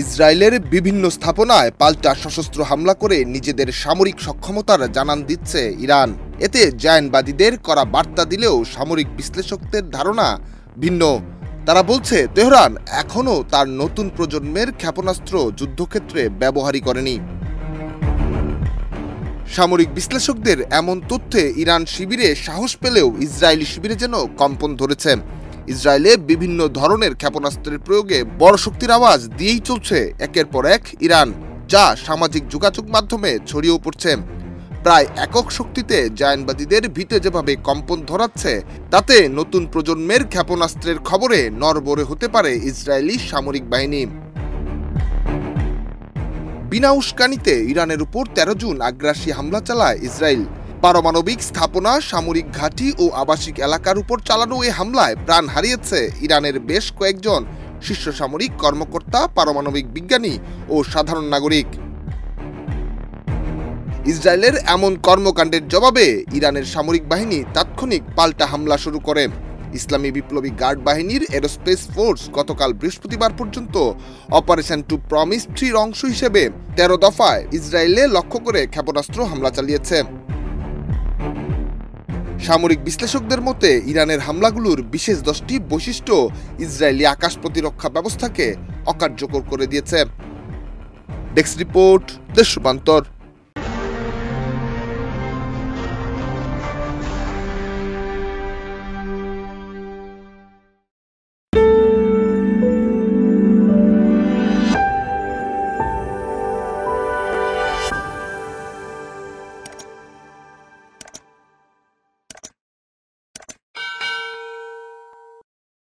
ইসরায়েলের বিভিন্ন স্থাপনায় পাল্টা সশস্ত্র হামলা করে নিজেদের সামরিক সক্ষমতার জানান দিচ্ছে ইরান। এতে জায়নবাদীদের করা বার্তা দিলেও সামরিক বিশ্লেষকদের ধারণা ভিন্ন। তারা বলছে তেহরান এখনও তার নতুন প্রজন্মের ক্ষেপণাস্ত্র যুদ্ধক্ষেত্রে ব্যবহারই করেনি। সামরিক বিশ্লেষকদের এমন তথ্যে ইরান শিবিরে সাহস পেলেও ইসরায়েলি শিবিরে যেন কম্পন ধরেছে। ইসরায়েলে বিভিন্ন ধরনের ক্ষেপণাস্ত্রের প্রয়োগে বড় শক্তির আওয়াজ দিয়েই চলছে একের পর এক ইরান, যা সামাজিক যোগাযোগ মাধ্যমে ছড়িয়েও পড়ছে। প্রায় একক শক্তিতে জায়নবাদীদের ভিতে যেভাবে কম্পন ধরাচ্ছে, তাতে নতুন প্রজন্মের ক্ষেপণাস্ত্রের খবরে নড়বড়ে হতে পারে ইসরায়েলি সামরিক বাহিনী। বিনা উস্কানিতে ইরানের উপর ১৩ জুন আগ্রাসী হামলা চালায় ইসরায়েল। পারমাণবিক স্থাপনা, সামরিক ঘাঁটি ও আবাসিক এলাকার উপর চালানো এই হামলায় প্রাণ হারিয়েছে ইরানের বেশ কয়েকজন শীর্ষ সামরিক কর্মকর্তা, পারমাণবিক বিজ্ঞানী ও সাধারণ নাগরিক। ইসরায়েলের এমন কর্মকাণ্ডের জবাবে ইরানের সামরিক বাহিনী তাৎক্ষণিক পাল্টা হামলা শুরু করে। ইসলামী বিপ্লবী গার্ড বাহিনীর এরোস্পেস ফোর্স গতকাল বৃহস্পতিবার পর্যন্ত অপারেশন টু প্রমিস 3 অংশ হিসেবে ১৩ দফায় ইসরায়েলে লক্ষ্য করে ক্ষেপণাস্ত্র হামলা চালিয়েছে। সামরিক বিশ্লেষকদের মতে ইরানের হামলাগুলোর বিশেষ 10টি বৈশিষ্ট্য ইসরায়েলি আকাশ প্রতিরক্ষা ব্যবস্থাকে অকার্যকর করে দিয়েছে। ডেস্ক রিপোর্ট, দেশ রূপান্তর।